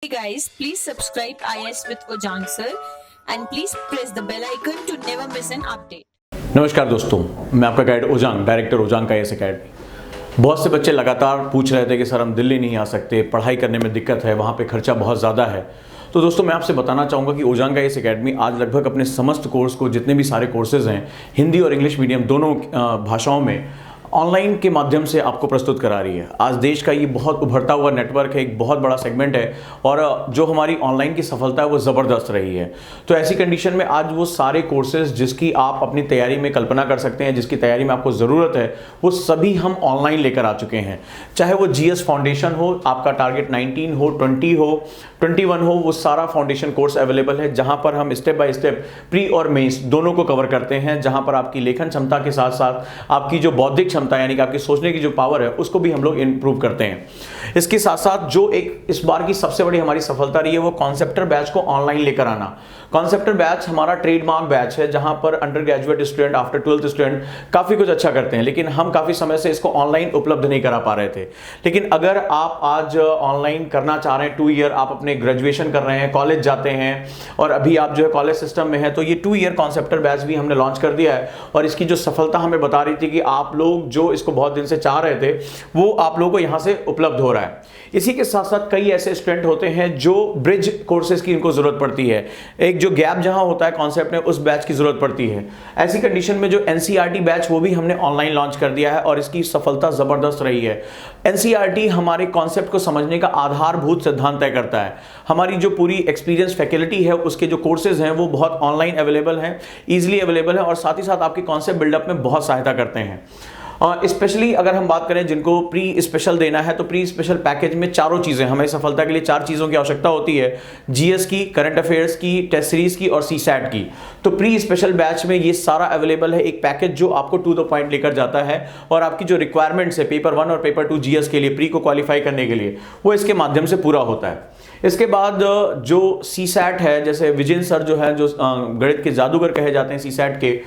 Hey guys, please subscribe IS with Ojang sir and please press the bell icon to never miss an update. नमस्कार दोस्तों, मैं आपका guide ओजांग, director ओजांग का IS academy. बहुत से बच्चे लगातार पूछ रहे थे कि सर हम दिल्ली नहीं आ सकते, पढ़ाई करने में दिक्कत है, वहाँ पे खर्चा बहुत ज़्यादा है। तो दोस्तों मैं आपसे बताना चाहूँगा कि ओजांग का IS अकेडमी आज लगभग अपने समस्त कोर्स को, जितने भी सारे कोर्सेज हैं हिंदी और इंग्लिश मीडियम दोनों भाषाओं में ऑनलाइन के माध्यम से आपको प्रस्तुत करा रही है। आज देश का ये बहुत उभरता हुआ नेटवर्क है, एक बहुत बड़ा सेगमेंट है और जो हमारी ऑनलाइन की सफलता है वो ज़बरदस्त रही है। तो ऐसी कंडीशन में आज वो सारे कोर्सेज जिसकी आप अपनी तैयारी में कल्पना कर सकते हैं, जिसकी तैयारी में आपको ज़रूरत है, वो सभी हम ऑनलाइन लेकर आ चुके हैं। चाहे वो GS फाउंडेशन हो, आपका टारगेट 19 हो, 20 हो, 21 हो, वो सारा फाउंडेशन कोर्स अवेलेबल है, जहाँ पर हम स्टेप बाय स्टेप प्री और मेंस दोनों को कवर करते हैं, जहाँ पर आपकी लेखन क्षमता के साथ साथ आपकी जो बौद्धिक क्षमता यानी कि आपकी सोचने की जो पावर है उसको भी हम लोग इंप्रूव करते हैं। इसके साथ साथ जो एक इस बार की सबसे बड़ी हमारी सफलता रही है वो कॉन्सेप्टर बैच को ऑनलाइन लेकर आना। कॉन्सेप्टर बैच हमारा ट्रेडमार्क बैच है, जहां पर under graduate student, after 12th student काफी कुछ अच्छा करते हैं, लेकिन हम काफी समय से इसको ऑनलाइन उपलब्ध नहीं करा पा रहे थे। लेकिन अगर आप आज ऑनलाइन करना चाह रहे हैं, 2 ईयर आप अपने ग्रेजुएशन कर रहे हैं, कॉलेज जाते हैं और अभी आप जो है कॉलेज सिस्टम में है, तो ये 2 ईयर कॉन्सेप्टर बैच भी हमने लॉन्च कर दिया है। और इसकी जो सफलता हमें बता रही थी कि आप लोग जो इसको बहुत दिन से चाह रहे थे वो आप लोगों को यहां से उपलब्ध हो रहा है। इसी के साथ साथ कई ऐसे स्टूडेंट होते हैं जो ब्रिज कोर्सेज की इनको जरूरत पड़ती है, एक जो गैप जहां होता है कॉन्सेप्ट में, उस बैच की जरूरत पड़ती है। ऐसी कंडीशन में जो NCERT बैच वो भी हमने ऑनलाइन लॉन्च कर दिया है और इसकी सफलता जबरदस्त रही है। NCERT हमारे कॉन्सेप्ट को समझने का आधारभूत सिद्धांत तय करता है। हमारी जो पूरी एक्सपीरियंस फैकल्टी है उसके जो कोर्सेज हैं वो बहुत ऑनलाइन अवेलेबल हैं, ईजिली अवेलेबल है और साथ ही साथ आपके कॉन्सेप्ट बिल्डअप में बहुत सहायता करते हैं। स्पेशली अगर हम बात करें जिनको प्री स्पेशल देना है, तो प्री स्पेशल पैकेज में चारों चीज़ें, हमें सफलता के लिए 4 चीज़ों की आवश्यकता होती है: GS की, करंट अफेयर्स की, टेस्ट सीरीज की और CSAT की। तो प्री स्पेशल बैच में ये सारा अवेलेबल है, एक पैकेज जो आपको टू द पॉइंट लेकर जाता है और आपकी जो रिक्वायरमेंट्स है पेपर 1 और पेपर 2 GS के लिए, प्री को क्वालिफाई करने के लिए, वो इसके माध्यम से पूरा होता है। इसके बाद जो CSAT है, जैसे विजय सर जो है, जो गणित के जादूगर कहे जाते हैं CSAT के,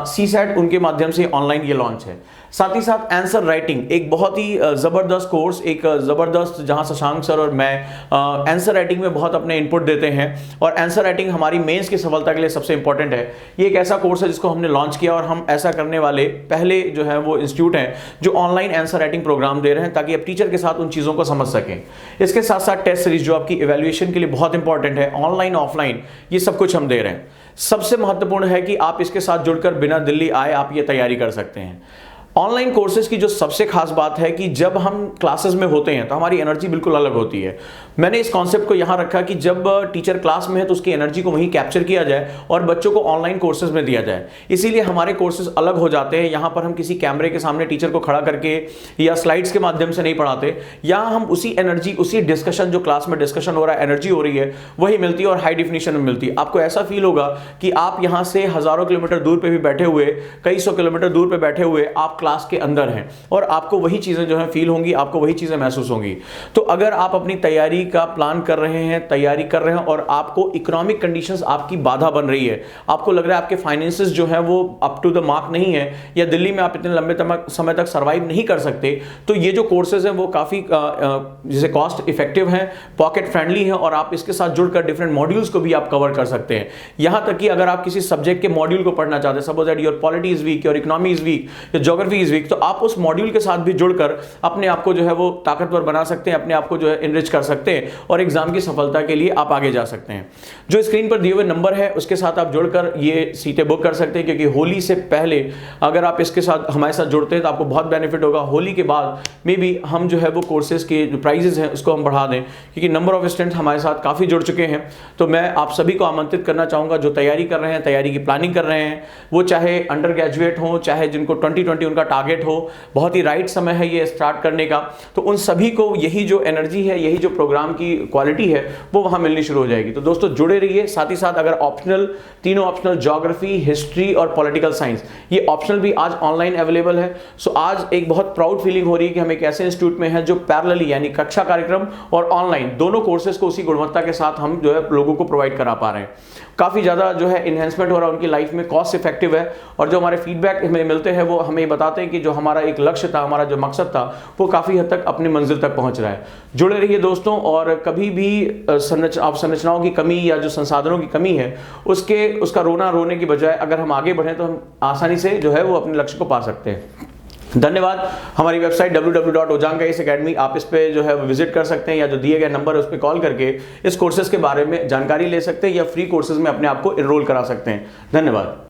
CSAT उनके माध्यम से ऑनलाइन ये लॉन्च है। साथ ही साथ आंसर राइटिंग एक बहुत ही ज़बरदस्त कोर्स, एक ज़बरदस्त, जहां शशांक सर और मैं आंसर राइटिंग में बहुत अपने इनपुट देते हैं और आंसर राइटिंग हमारी मेंस की सफलता के लिए सबसे इंपॉर्टेंट है। ये एक ऐसा कोर्स है जिसको हमने लॉन्च किया और हम ऐसा करने वाले पहले जो है वो इंस्टीट्यूट हैं जो ऑनलाइन आंसर राइटिंग प्रोग्राम दे रहे हैं, ताकि आप टीचर के साथ उन चीज़ों को समझ सकें। इसके साथ साथ टेस्ट सीरीज जो आपकी इवैल्यूएशन के लिए बहुत इंपॉर्टेंट है, ऑनलाइन ऑफलाइन ये सब कुछ हम दे रहे हैं। सबसे महत्वपूर्ण है कि आप इसके साथ जुड़कर बिना दिल्ली आए आप ये तैयारी कर सकते हैं। ऑनलाइन कोर्सेज की जो सबसे खास बात है कि जब हम क्लासेस में होते हैं तो हमारी एनर्जी बिल्कुल अलग होती है। मैंने इस कॉन्सेप्ट को यहाँ रखा कि जब टीचर क्लास में है तो उसकी एनर्जी को वहीं कैप्चर किया जाए और बच्चों को ऑनलाइन कोर्सेज में दिया जाए। इसीलिए हमारे कोर्सेज अलग हो जाते हैं। यहाँ पर हम किसी कैमरे के सामने टीचर को खड़ा करके या स्लाइड्स के माध्यम से नहीं पढ़ाते। यहाँ हम उसी एनर्जी, उसी डिस्कशन, जो क्लास में डिस्कशन हो रहा है, एनर्जी हो रही है, वही मिलती है और हाई डिफिनीशन में मिलती है। आपको ऐसा फील होगा कि आप यहाँ से हजारों किलोमीटर दूर पे भी बैठे हुए, कई सौ किलोमीटर दूर पे बैठे हुए आप क्लास के अंदर हैं और आपको वही चीजें जो है फील होंगी, आपको वही चीजें महसूस होंगी। तो अगर आप अपनी तैयारी का प्लान कर रहे हैं, तैयारी कर रहे हैं और आपको इकोनॉमिक कंडीशंस आपकी बाधा बन रही है, आपको लग रहा है आपके फाइनेंसेस जो है वो अप टू द मार्क नहीं है या दिल्ली में आप इतने लंबे समय तक सर्वाइव नहीं कर सकते, तो ये जो कोर्सेज हैं वो काफी जैसे कॉस्ट इफेक्टिव हैं, पॉकेट फ्रेंडली हैं और आप इसके साथ जुड़कर डिफरेंट मॉड्यूल्स को भी आप कवर कर सकते हैं। यहां तक कि अगर आप किसी सब्जेक्ट के मॉड्यूल को पढ़ना चाहते हैं, suppose that your polity is weak, your economy is weak, your geography is weak, तो आप उस मॉड्यूल के साथ भी जुड़कर अपने आप को जो है वो ताकतवर बना सकते हैं, अपने आप को जो है इनरिच कर सकते हैं और एग्जाम की सफलता के लिए आप आगे जा सकते हैं। जो स्क्रीन पर दिए हुए नंबर है उसके साथ आप जुड़कर ये सीटें बुक कर सकते हैं, क्योंकि होली से पहले अगर आप इसके साथ हमारे साथ जुड़ते हैं तो आपको बहुत बेनिफिट होगा। होली के बाद मे बी हम जो है वो कोर्सेज के जो प्राइजेस हैं उसको हम बढ़ा दें, क्योंकि नंबर ऑफ स्टूडेंट्स हमारे साथ काफ़ी जुड़ चुके हैं। तो मैं आप सभी को आमंत्रित करना चाहूँगा, जो तैयारी कर रहे हैं, तैयारी की प्लानिंग कर रहे हैं, वो चाहे अंडर ग्रेजुएट हो, चाहे जिनको 2020 उनका टारगेट हो, बहुत ही राइट समय है ये स्टार्ट करने का। तो उन सभी को यही जो एनर्जी है, यही जो प्रोग्राम की क्वालिटी है वो वहाँ मिलनी शुरू हो जाएगी। तो दोस्तों जुड़े रहिए। साथ ही साथ अगर ऑप्शनल, तीनों ऑप्शनल, ज्योग्राफी, हिस्ट्री और पॉलिटिकल साइंस, ये ऑप्शनल भी आज ऑनलाइन अवेलेबल है। सो आज एक बहुत प्राउड फीलिंग हो रही है कि हम एक ऐसे इंस्टीट्यूट में हैं जो पैरेलली यानी कक्षा कार्यक्रम और ऑनलाइन दोनों कोर्सेज को उसी गुणवत्ता के साथ हम जो है लोगों को प्रोवाइड करा पा रहे हैं। काफ़ी ज़्यादा जो है इन्हेंसमेंट हो रहा है उनकी लाइफ में, कॉस्ट इफेक्टिव है और जो हमारे फीडबैक हमें मिलते हैं वो हमें बताते पाते हैं कि जो हमारा एक लक्ष्य था, हमारा जो मकसद था, वो काफ़ी हद तक अपनी मंजिल तक पहुंच रहा है। जुड़े रहिए दोस्तों, और कभी भी संरचनाओं की कमी या जो संसाधनों की कमी है उसका रोने की बजाय अगर हम आगे बढ़ें तो हम आसानी से जो है वो अपने लक्ष्य को पा सकते हैं। धन्यवाद। हमारी वेबसाइट www.ojang Academy, आप इस पे जो है विजिट कर सकते हैं, या जो दिए गए नंबर है उस पर कॉल करके इस कोर्सेज के बारे में जानकारी ले सकते हैं या फ्री कोर्सेज में अपने आप को एनरोल करा सकते हैं। धन्यवाद।